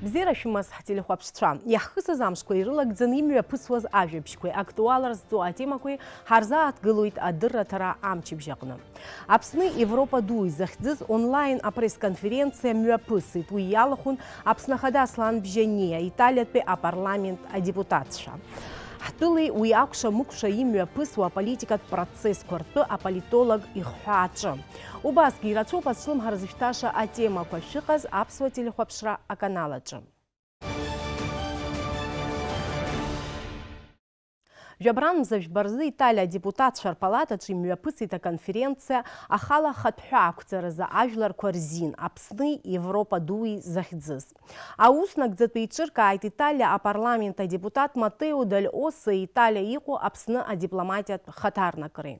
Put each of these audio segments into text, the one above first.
Бзира шәымаз ҳтелехәаԥшцәа, иаҳхысыз амшқәа ирылагӡаны имҩаԥысуаз ажәабжьқәеи, актуалра зҵоу атемақәеи ҳарзааҭгылоит адырраҭара амчыбжь аҟны. Аԥсны Европа ду изахьӡыз онлайн апресс-конференциа мҩаԥысит. Уи иалахәын Аԥсны Ахада Аслан Бжьаниа, Италиатәи апарламент адепутатцәа. Ҳтәылеи уи акәша-мыкәша имҩаԥысуа аполитикатә процессқәа ртәы аполитолог ихҳәааҿы. Убасгьы ирацәоуп азҿлымҳара зышәҭаша атемақәа шыҟаз аԥсуа телехәаԥшра аканал аҿы. Жәабранмза жәбарзы Италиа адепутатцәа рпалатаҿы имҩаԥысит аконференциа ахала ахатәҳәа ақәҵаразы ажәларқәа рзин Аԥсни Европа дуи захьӡыз. Аус нагӡатәи иҿыркааит Италиа апарламент адепутат Матео Дель Оса Италиа иҟоу Аԥсны адипломатиатә хаҭарнакреи.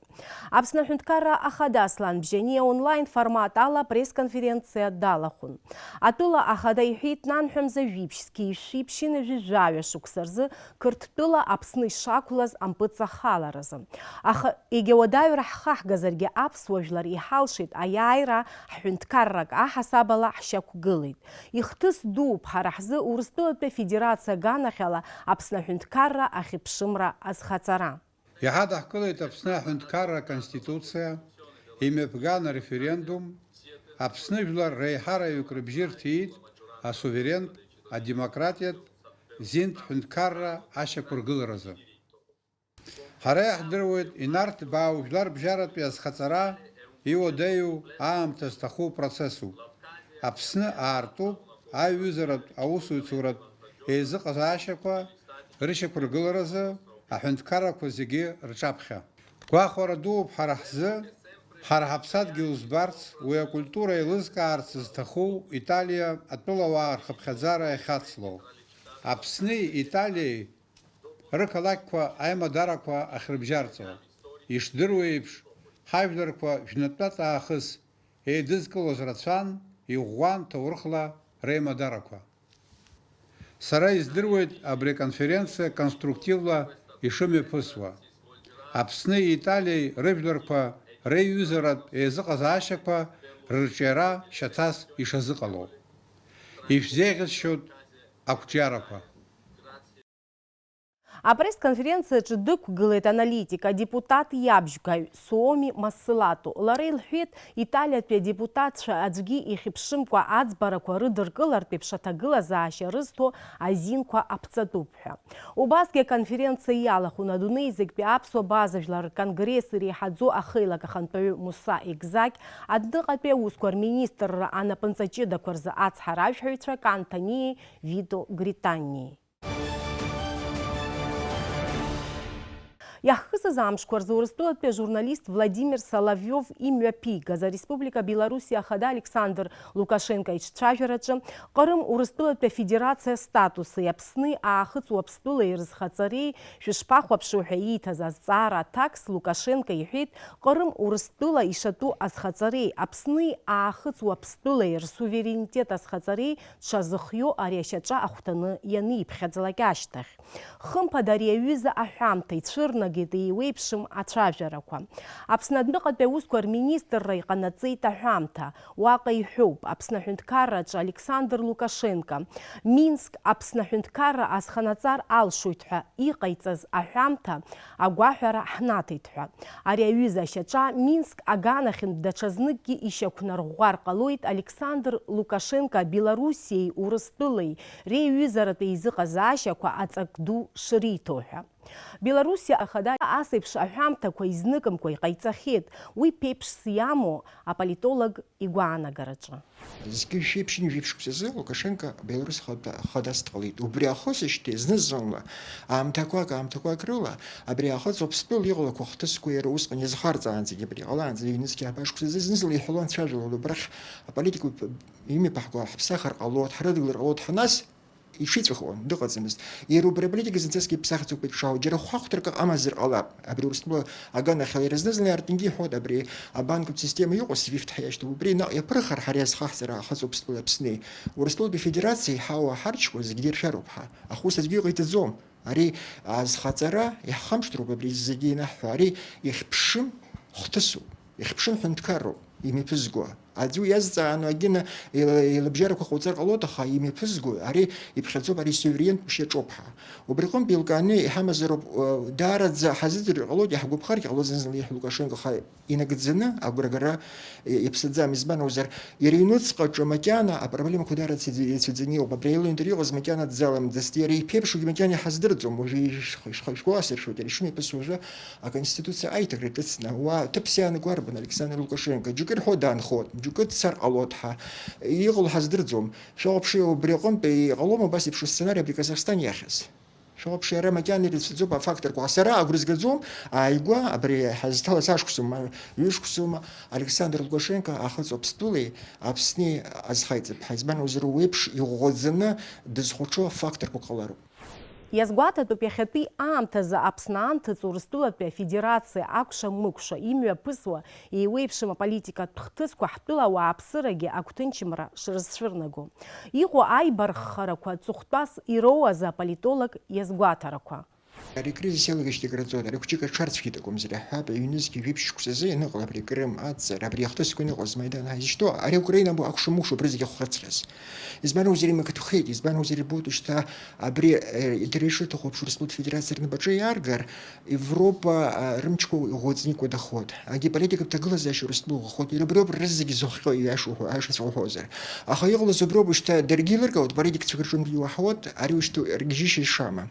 Аԥсны Аҳәынҭқарра Ахада Аслан Бжьаниа онлайн формат ала пресс-конференциа далахәын. Атәыла Ахада иҳәеит нанҳәамза жәиԥшьзгьы ишиԥшьын жәа-жәа шықәса рзы Қырҭтәыла Аԥсны ишақәлаз ампыҵахаларазы. Аха егьа уадаҩра ҳхаҳгазаргьы аԥсуа жәлар иҳалшеит аиааира ҳҳәынҭқаррак аҳасабала ҳшьақәгылеит. Ихҭыс дууп ҳара ҳзы Урыстәылатәи Афедерациа аганахьала Аԥсны Аҳәынҭқарра ахьыԥшымра азхаҵара. Иҳадаҳкылеит Аԥсны Аҳәынҭқарра Конституциа, имҩаԥган ареферендум, Аԥсны жәлар реиҳараҩык рыбжьы рҭиит асуверентә, адемократиатә, зинтә ҳәынҭқарра ашьақәыргыларазы. Ҳара иаҳдыруеит инарҭбаау жәлар бжьаратәи азхаҵара иуадаҩу аамҭа зҭаху процессуп. Аԥсны аартуп аиҩызаратә аусуцәауратә еизыҟазаашьақәа рышьақәыргыларазы аҳәынҭқаррақәа зегьы рҿаԥхьа. Гәахәара дууп ҳара ҳзы, ҳара ҳаԥсадгьыл збарц, уи акультура еилызкаарц зҭаху Италиа атәылауаа рхыԥхьаӡара иахьацло. Аԥсни Италиеи рықалақьқәа аимадарақәа ахьрыбжьарҵо. Ишдыруа еиԥш, ҳажәларқәа жәнатәатә аахыс еидызкылоз рацәан, иӷәӷәан ҭоурыхла реимадарақәа. Сара издыруеит абри аконференциа конструктивла ишымҩаԥысуа. Аԥсни Италиеи рыжәларқәа реиҩызаратә еизыҟазаашьақәа рырҿиара шьаҭас ишазыҟало. Ишәзеиӷьасшьоит ақәҿиарақәа. Апресс-конференциаҿы дықәгылеит аналитик, адепутат иабжьгаҩ Суоми Массилато. Лара илҳәеит, Италиатәи адепутатцәа аӡәгьы ихьыԥшымкәа аӡбарақәа рыдыркылартә еиԥш аҭагылазаашьа рызҭо азинқәа аԥҵатәуп ҳәа. Убасгьы аконференциа иалахәын адунеи зегьтәи аԥсуа базажәлар рконгресс иреиҳаӡоу ахеилак ахантәаҩы Муса Егзақь, адныҟатәи аусқәа рминистрра анапынҵаҷыдақәа рзы ацҳаражәҳәаҩцәа Кантаниеи Видо Гританиеи. Иаҳхысыз амшқәа рзы Урыстәылатәи ажурналист Владимир Соловиов имҩаԥигаз ареспублика Беларуси Ахада Александр Лукашенко иҿцәажәараҿы Ҟырым Урыстәылатәи Афедерациа статуси Аԥсни аахыҵ Уаԥстәылеи рызхаҵареи шәышԥахәаԥшуа ҳәа ииҭаз азҵаара аҭакс Лукашенко иҳәеит, Ҟырым Урыстәыла ишатәу азхаҵареи Аԥсни аахыҵ Уаԥстәылеи рсуверенитет азхаҵареи дшазыхиоу ари ашьаҿа ахәҭаны ианиԥхьаӡалак ашьҭахь. Хымԥада ари аҩыза аҳәамҭа ицәырнагеит еиуеиԥшым ацәажәарақәа. Аԥсны адәныҟатәи аусқәа рминистрра иҟанаҵеит аҳәамҭа. Уаҟа иҳәоуп Аԥсны Аҳәынҭқарраҿы Александр Лукашенко Минск Аԥсны Аҳәынҭқарра азханаҵар алшоит ҳәа иҟаиҵаз аҳәамҭа агәаҳәара ҳнаҭеит ҳәа. Ари аҩыза ашьаҿа Минск аганахьынтә даҽазныкгьы ишьақәнарӷәӷәар ҟалоит Александр Лукашенко Белоруссиеи Урыстәылеи реиҩызаратәи еизыҟазаашьақәа аҵак ду шриҭо ҳәа. Белоруссиа Ахада асеиԥш аҳәамҭақәа изныкымкәа иҟаиҵахьеит, уи ԥеиԥшс иамоу аполитолог игәаанагараҿы. Згьы шәеиԥшын жәиԥшьқәсазы Лукашенко Беларусь Ахада дҟалеит. Убри ахысышьҭеи зны-зынла аамҭақәак рыла абри ахыҵ Уаԥстәыла иҟалақәо хҭысқәа иара усҟан иазхарҵаанӡагьы абри ҟалаанӡа ҩнызқьи абаашқәсазы зны-зынла иҳәалон цәажәалон, убрахь аполитика имҩаԥаҳго ҳаԥсахыр ҟалот, ҳрыдгылар ҟалот ҳнас ишиҵәахуан дыҟаӡамызт. Иара убри аполитика зынӡаск иԥсахӡоуп ишаау, џьара хәахәҭрак амазар ҟалап. Абри Урыстәыла аганахьала иара зны-зынла иаартынгьы иҳәоит абри абанкатә система иҟоу SWIFT ҳәа иашьҭоуп. Убри иаԥырхар ҳара иазхаҳҵара ахыҵ Уаԥстәыла Аԥсни. Урыстәылатәи Афедерациа иҳауа ҳарчқәа зегьы диршәароуп ҳа. Аха ус аӡәгьы иҟаиҵаӡом. Ари азхаҵара иаҳхамшҭроуп абри зегьы инаҳҳәо. Ари иахьԥшым хҭысуп, иахьԥшым ҳәынҭқарроуп, имҩаԥызгоа. аӡәы иазҵааны агьына илыбжьарақәа ҟауҵар ҟалоит, аха имҩаԥызго ари иԥхьаӡоуп, ари суверенттә мшьа ҿоуп ҳәа. Убри аҟнытә еилкааны иҳамазароуп, даараӡа ҳазыӡырҩыр ҟалоит, иаҳгәаԥхаргьы ҟалоит зны-зынла ииҳәо Лукашенко, аха инагӡаны агәрагара иаԥсаӡам. Избан акәзар, иара иҩнуҵҟаҿы макьана апроблемақәа даараӡа ицәаӡаны иҟоуп. Абри аилаҩынтра иҟаз макьана дзаламӡацт, иара иԥеиԥшугьы макьана иҳаздырӡом. Уажәы ишгәаласыршәоит, иара ишымҩаԥысуа уажәы аконституциа аиҭакра ҿыцны уа ҭыԥс иаанаго арбан Александр Лукашенко, џьоукы ирҳәо даанхоит, џьоукы дцар ҟалоит ҳәа иҟало ҳаздырӡом. Шәаҟәыԥши убри аҟнытә иҟалом абас еиԥш асценари абри Казахстан иахьыз. Шәаҟәыԥши ара макьана ирыцәаӡоуп афакторқәа. Сара агәра згаӡом, ааигәа абри ҳазҭалаз ашықәсума, ҩышықәсума Александр Лукашенко ахыҵ Аԥстәылеи Аԥсни азхаиҵап ҳәа. Избан акәзар, уеиԥш иӷәӷәаӡаны дызхәаҽу афакторқәа ҟалароуп. Иазгәаҭатәуп иахьатәи аамҭазы Аԥсны анҭыҵ Урыстәылатәи афедерациа акәша-мыкәша имҩаԥысуа еиуеиԥшым аполитикатә хҭысқәа ҳтәыла ауааԥсырагьы агәҭынчымра шрызцәырнаго. Иҟоу аибарххарақәа ҵыхәтәас ироуаз аполитолог иазгәаҭарақәа. Ари кризис иалагашьҭи акраҵоит, ари хәҷык аҽарцәгьеит акәымзар, иаҳҳәап, аҩнызқьи жәиԥшьшықәсазы ианыҟала абри Крым аццара, абри ахҭысқәа иныҟаз Майдан ҳазышьҭоу, ари Украина акәша-мыкәша убри зегьы ахәхаҵәҟьаз. Избан акәзар имақаҭәахеит, избан акәзар ибоит уажәшьҭа абри дара ишыҭаху Аԥсны Федерациа рнапаҿы иааргар, Европа рымчқәа иӷәӷәаӡаны икәадахоит. Агеополитикатә ҭагылазаашьа Урыстәыла иӷәӷәахоит, иара убри ауп рызегьы зыхҟьо иашаҵә уҳәозар. Аха иҟалаз убри ауп уажәшьҭа даргьы еилыркаауеит, политикацәа рҿынтә иуаҳауеит, ари уажәшьҭа ргьежьышьа ишамам.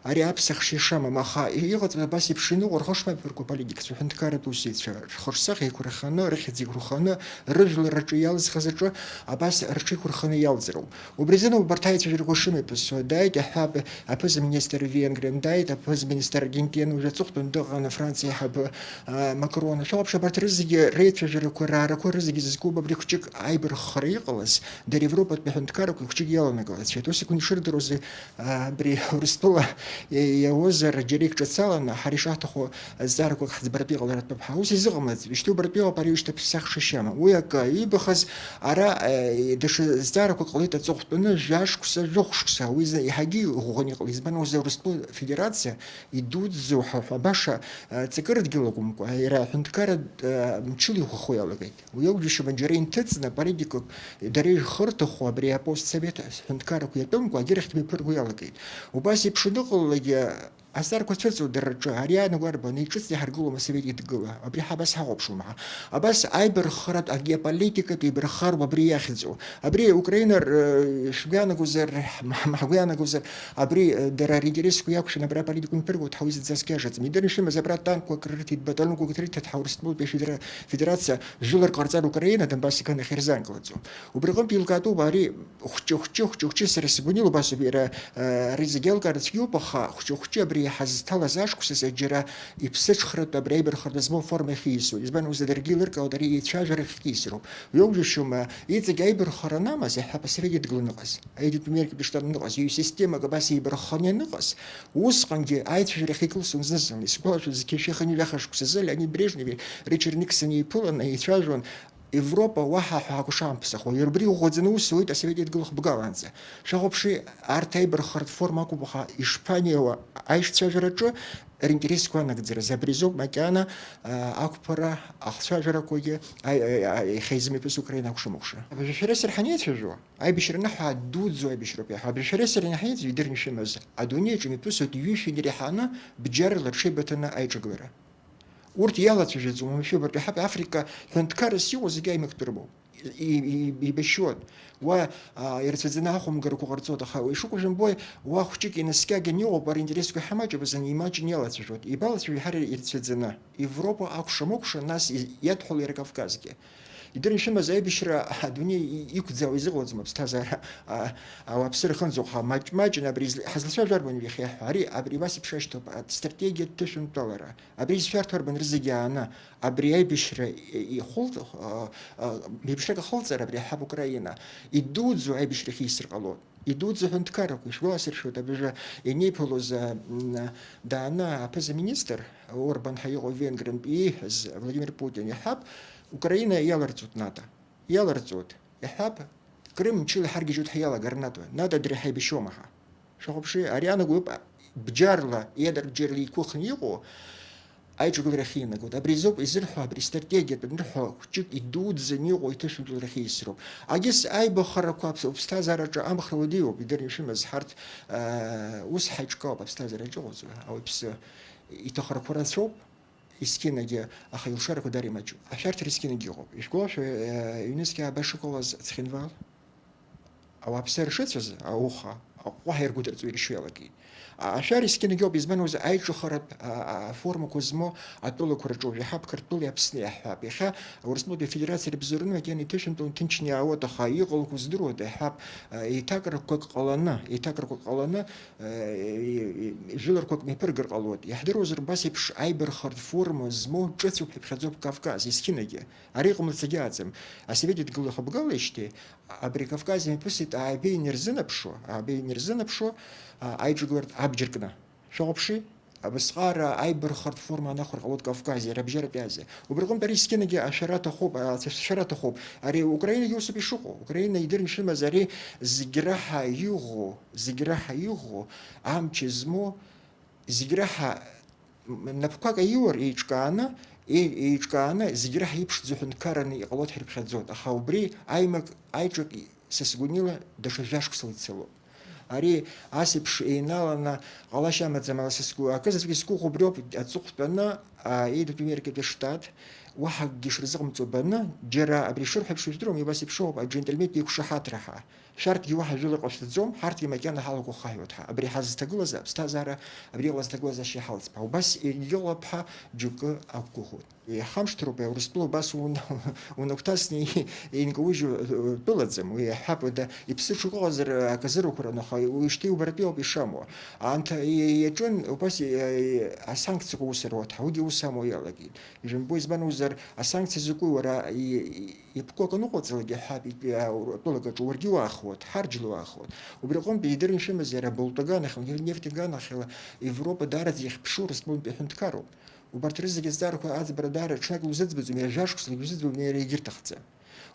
Ари аԥсахшьа ишамам, аха иҟаҵәҟьаз абас еиԥш иныҟәо рхышмаԥырқәа аполитикацәа, ҳәынҭқарратә усзуҩцәа рхырсаӷь еиқәырханы, рыхьӡ еиқәырханы, рыжәлараҿы иалызхыз аҿы абас рҽеиқәырханы иалҵыроуп. Убри азыноуп убарҭ аицәажәарақәа шымҩаԥысуа. Дааит иаҳҳәап аԥыза-министр Венгриа, дааит аԥыза-министр Аргентина, уажәы аҵыхәтәан дыҟан Франциа аиҳабы Макрон. Шәаҟәыԥши абарҭ рызегьы реицәажәарақәа, раарақәа рызегьы зызкуп абри хәҷык аибарххара иҟалаз, дара Европатәи аҳәынҭқаррақәа хәҷык иаланагалацәеит. Ус икәын ишырдыруаз абри Урыстәыла иауазар џьара икҿацаланы ҳара ишаҳҭаху зҵаарақәак ҳӡбаратәы иҟаларатәуп ҳәа. Ус изыҟамлаӡ, ишьҭа убаратәы иҟоуп ари ушьҭа ԥсахша шьама. Уи акы иибахаз ара даҽа зҵаарақәак ҟалеит аҵыхәтәаны жәашықәса, жәохә-шықәса. Уи иаҳагьы иӷәӷәаны иҟалеит. Избан акәзар, Урыстәыла Федерациа идуӡӡоу ҳәа баша ҵакырдгьыл акәымкәа, иара аҳәынҭқарра мчыла иӷәӷәахо иалагеит. Уи ауп џьашьама џьара инҭыҵны политикак дара ирхырҭаху абри апостсовет аҳәынҭқаррақәа иатәымкәа агьырахьтә мҩаԥырго иалагеит. Убас еиԥш иныҟалалакгьы азҵаарақәа цәыҵуеит дара рҿы, ари аанаго арбан, иҿыцны иҳаргылом асовет идгыла, абри ҳабас ҳаҟоуԥшума. Абас аибарххаратә агеополитикатә еибарххароуп абри иахьӡу. Абри Украинар шгәианагозар, ҳгәианагозар, абри дара ринтересқәа иақәшәаны абра аполитика мҩаԥыргоит ҳәа уи зыӡбаз иажаӡам. Идырны ишымаз абра танкқәак рырҭеит, батальонқәак рырҭеит ҳәа Урыстәылатәи Федерациа жәлар ҟарҵар Украина Донбасс иканахь ирзаанкылаӡом. Убри аҟнытә еилкаатәуп ари хәҷы-хәҷы сара сгәаниа убас ауп иара ари зегьы еилкаара цәгьоуп, аха хәҷы-хәҷы абри ҳазҭалаз ашықәсаз џьара иԥсыҽхаратәы абри аибарххара змоу форма иахьиисуеит. Избан акәзар, даргьы еилыркаауеит, ари еицәажәара иахьиисроуп. Уи ауп џьашьама, иҵегь аибарххара анамаз, иаҳҳәап асовет идгыла аныҟаз, аидитәи штат аныҟаз, системак абас еибархханы аныҟаз, усҟангьы аицәажәара иахьикылсуан зны-зынла. Исгәалашәоит зқьашьыхани ҩаха шықәсазы Леонид Брежневи, Ричард Никсони иԥыланы еицәажәон Европа уаҳа ҳәа ҳакәу шаамԥсахуа. Иара убри иӷәӷәаӡаны ус иуеит асовет идгыла хбгалаанӡа. Шәаҟәыԥши арҭ аибарххаратә форма акәуп, аха ишԥанеиуа аишьцәажәараҿы ринтересқәа анагӡараз. Абри азоуп макьана ақәԥара ахцәажәарақәагьы ихеизмҩаԥыс Украина акәша-мыкәша. Абыржәшьара сара ҳанеицәажәо, аибашьраны ҳадуӡӡоу аибашьроуп иаҳа. Абыржәшьара сара инаҳиеиҵәо идырны ишымаз, адунеи аҿы имҩаԥысуеит ҩышьеи иреиҳаны бџьарла рҽеибыҭаны аиҿагылара. Урҭ иалацәажәаӡом, мшәыбартә иаҳап Африка ҳәынҭқаррас иҟоу зегьы аимактәырбоуп. Ибашьуеит. Уа ирцәаӡаны ахәымгарақәа ҟарҵоит, аха ишуқәу жәымбои, уа хәҷык инаскьагьан иҟоуп ари интересқәа ҳамаҷабызан имаҷын иалацәажәоит. Ибалацәажәо ҳара ирцәаӡаны. Европа акәша-мыкәша, нас иадҳәало иара Кавказгьы. Идырны ишымаз аибашьра адунеи иқәӡаауа изыҟалаӡом аԥсҭазаара ауааԥсыра хынӡоуха маҷ-маҷын абри ҳазлацәажәо арбан иахьиаҳҳәо, ари абри абас еиԥш ашьҭоуп астратегиатә ҭышәынтәалара. Абри изшәарҭоу арбан рызегьы ааны, абри аибашьра еиԥшрак ахылҵара абри ҳаб Украина, идуӡӡоу аибашьра ахьиисыр ҟалоит. Идуӡӡоу ҳәынҭқаррақәа ишгәаласыршәоит, абыржәы ианеиԥылоз дааны аԥыза-министр Орбан ҳәа иҟоу Венгриантә ииҳәаз Владимир Путин иаҳҳәап, Украина иаларҵоит НАТО. Иаларҵоит. Иаҳҳәап, Крым мчыла иҳаргьежьуеит ҳәа иалагар НАТО. НАТО дара ҳаибашьуама ҳәа. Шәаҟәыԥши, ари анаго ауп бџьарла, едарк бџьарла еиқәыхны иҟоу أيجو الرخينا قد أبريزوب إزرحوا أبريستراتيجية بنرحوا كتير يدود زنيو ويتشون الرخي يسرو أجلس أي بخرب كابس أبستاذ رجع أم خوديو بدر يشم زحرت وس حاج كاب أبستاذ رجع أو بس يتخرج فرن ثروب إسكين جا أخي الشارك وداري ماجو أشارت ريسكين جيوب إشكوش يونسكي بشكل تخينفال أو أبصر شتز أوخا أو واحد قدر تزوير شوية لكن أشار إسكين جيوب يزمن وز أيجو خرب فورم كوزمو أطول كرجو يحب كرتول يبسني أحب يخا ورسمو بفيدراسية بزورنا يعني تشن تنشني أو تخايق الكوزدرو ده حب يتاكر كوك قلنا جلر كوك ميبرجر قلود يحضروا زرباسي بش أيبر خرد فورم زمو جثو بخزوب كافكاز إسكين جا أريق ملتجاتم أسيبيدو تقول خبقال إشتي أبري كافكاز مبسيط أبي نرزنا بشو أيجو قرد أبجركنا شوبشي بسقار أيبر خرد فورما نخر قلود كافكازي ربجر بيازي وبرغم بريس كنجي عشرات خوب أري أوكرانيا يوسف يشوقو أوكرانيا يدير مش مزاري زجراها يوغو عم تشزمو زجراها نبقى يور إيجكانا زجراها يبش زحن كارني قلود حرب خدزود أخاوبري أيمك أيجك سسجونيلا دشجاشك سلسلو أري أسيبش إينالنا غلاش أمد زمان سكوا أكذا سكوا خبروا أتسوق بنا إيد بمير كده شتات واحد جيش رزق متوبنا جرا أبري شرح بشوتروم يبغى يبشوب الجنتلميت يكش حات رحا شرط واحد جلق أشتزوم حرتي مكان حلقة خايوتها أبري حاز تقول زب استازارة أبري غلاس تقول زي شيء حالس بها وبس يلبها جوك أبكوه يخمش تروبي ورسبلو بس ونقتصني ينقوجو بلدزم ويحب ده يبصير غازر كزرو كرنا خاي ويشتي وبربيو بيشامو أنت يجون وبس أسانكت وسروت هودي وسامو يلاقي يجون بويز بنوزر أسانكت زكو ورا يبقوا كنقط زلقي حابي بلغة ورديو أخوات حرجلو أخوات وبرقم بيدرن شيء مزير بلطجان خل نفتجان خل أوروبا دارت يخبشور اسمه بيحنتكارو وبرترز جزارك وعاد بردار شنقل وزد بزوم يرجعش كسل وزد بمير يجير تحته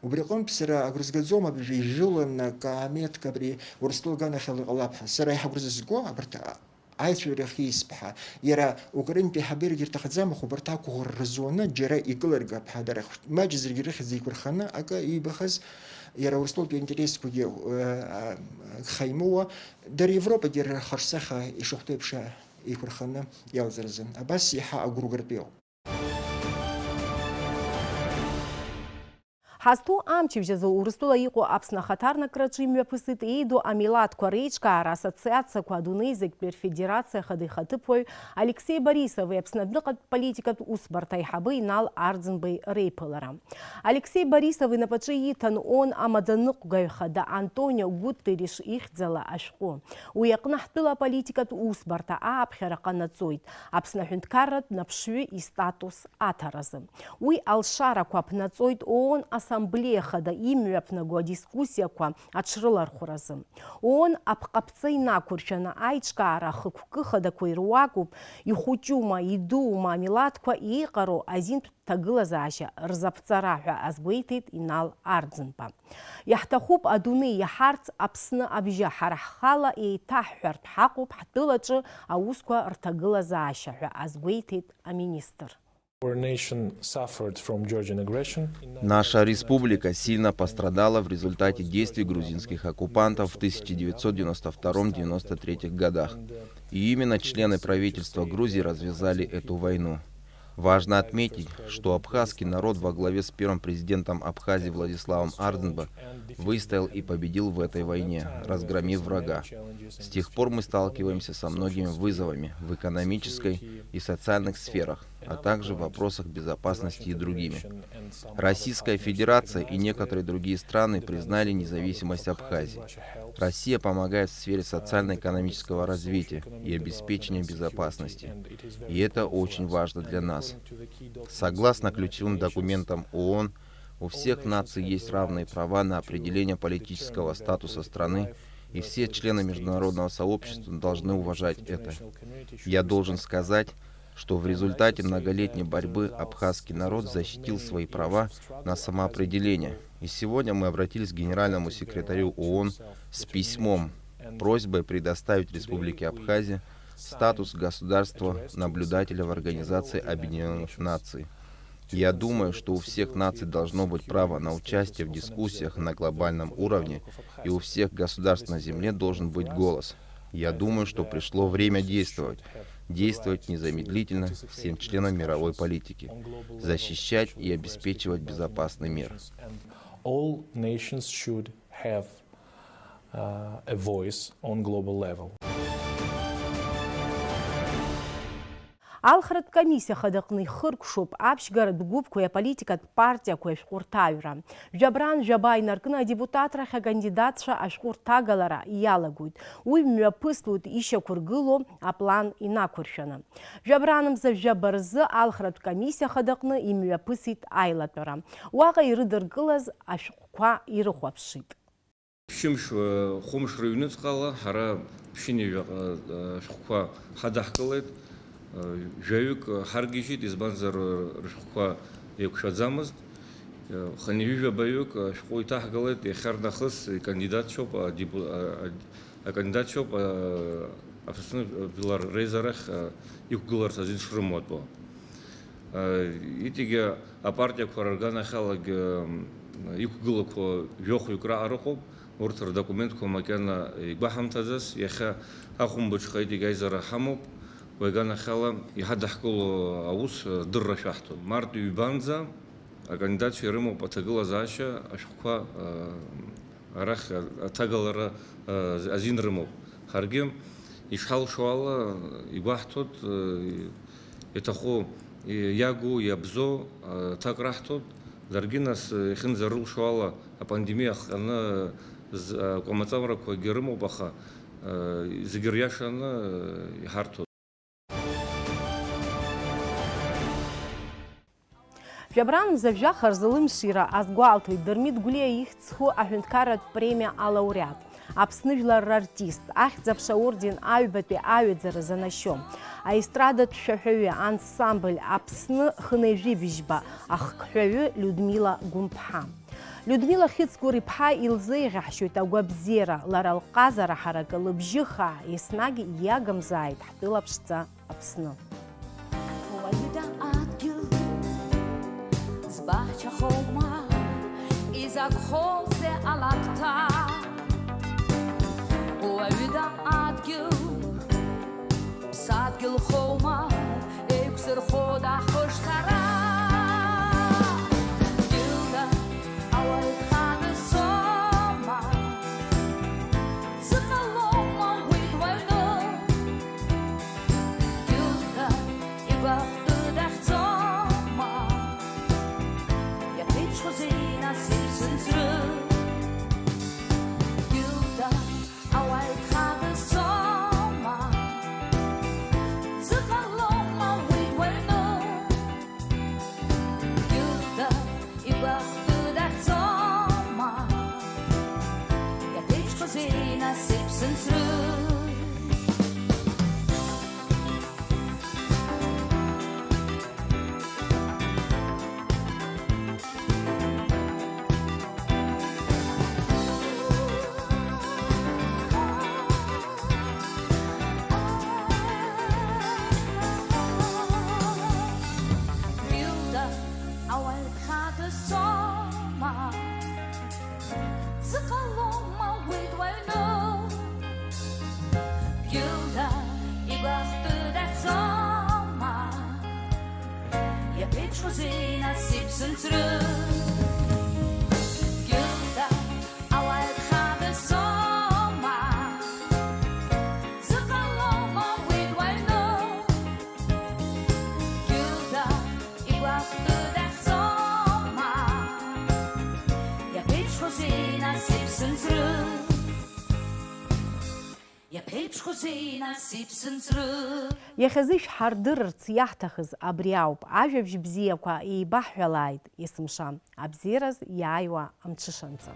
وبرقم بسرعة أجرز جزوما بيجيلن كعميت كبري ورسلو جانا خل غلابها سرعة يحجرز زجوا برتا عايش رخيص بها يرى وقرن بحبير يجير تحت زام خبرتا كهرزونا جرا يقلر جاب هذا ما جزر يجير خزي كرخنا أكا يبخز يرى ورسلو بإنتريس كوجي خيموه در أوروبا جرا خرسخة يشوفته بشا يكرخنا يالزرزن بس يحا أجرو قربيو Хасту амчивжезу урыстула ику апсна хатарна крачимя пысыт иду амилат корейчка ассоциация квадунызик перфедерация хады хатыпой Алексей Борисов и апснадныкат политикат усбартай хабы нал ардзенбай рейпалара. Алексей Борисов и напачаитан он амаданнык гайхада Антонио Гуттериш ихдзала ашку. Уякнахтыла политикат усбарта апхеракана цойт. Апсна хюнткарат напшуи и статус атаразы. Уи алшара квапна цойт он ассамблея хада имяпнаго дискуссия ква атшрылар хуразым. Он апқапцайна курчана айчкара хыккы хада койруакуп ихучума идума миладква иқару азин тагылазаша рзапцарахва азбейтит инал ардзынпа. Яхтахуп адуны яхарц апсны абжа хараххала и тахварт хакуп хатылачы аусква ртагылазаша азбейтит аминистр. Наша республика сильно пострадала в результате действий грузинских оккупантов в 1992-1993 годах. И именно члены правительства Грузии развязали эту войну. Важно отметить, что абхазский народ во главе с первым президентом Абхазии Владиславом Ардзенбо выстоял и победил в этой войне, разгромив врага. С тех пор мы сталкиваемся со многими вызовами в экономической и социальных сферах, а также в вопросах безопасности и другими. Российская Федерация и некоторые другие страны признали независимость Абхазии. Россия помогает в сфере социально-экономического развития и обеспечения безопасности. И это очень важно для нас. Согласно ключевым документам ООН, у всех наций есть равные права на определение политического статуса страны, и все члены международного сообщества должны уважать это. Я должен сказать, что в результате многолетней борьбы абхазский народ защитил свои права на самоопределение. И сегодня мы обратились к генеральному секретарю ООН с письмом, просьбой предоставить Республике Абхазия статус государства-наблюдателя в Организации Объединенных Наций. Я думаю, что у всех наций должно быть право на участие в дискуссиях на глобальном уровне, и у всех государств на Земле должен быть голос. Я думаю, что пришло время действовать. Действовать незамедлительно всем членам мировой политики. Защищать и обеспечивать безопасный мир. All nations should have a voice on global level. Алхрат комиссия ходакны хыркшуп апшгард губкуя политика партия куя шкуртавра. Жабран жабай наркына депутатра кандидатша ашкуртагалара ялагует. Уймя пыслут ища кургыло, а план инакуршана. Жабраном за жабарзы алхрат комиссия ходакны имя пысит айлатора. Уага ирыдыргылаз ашкуа ирыхуапшит. Пшимш хомш районец қала, хара пшине шқуа хадахкалет. Жаюк харгишит избанзар ршқуа екшадзамызд. Ханивижа баюк шқуй тахгалет ехарнахыс кандидат шоп абсолютно вилар резарах юкгулар сазин шрумот бо. Итиге апартия кваргана халаг юкгулак жоху юкра арохоб. Уртер документ комакена игбахамтазас яха ахум бучхайди гайзара хамоб вегана хала ихадахкул аус дырра шахту март юбанза кандидат шерему патагла заша ашхва арах тагалара азинрему харгем ишхал шуала игбахтут этаху ягу ябзо такрахтут даргинас хинзарул шуала пандемия она коматавра ко гермо баха зигиряшана харту. Жабраном завжа харзалым шира азгуалтуй дырмит гулия их цху ахюнткарат премия алауреат. Апснывлар артист, ахзапша орден айбати айдзара занащом. А эстрада тшахъю ансамбль апсны хынежи бижба ахкъю Людмила Гумпха. Людмила Хицкури-пха илзыгъахьшуит агвабзера лара лҟазара ҳаракы лыбжьыха еснагь иагамзааит ҳтәылаԥшӡа Аԥсны. Иахьазышә ҳардырырц иаҳҭахыз абри ауп. Ажәабжь бзиақәа еибаҳҳәалааит есымша. Абзиараз иааиуа амҽышанӡа.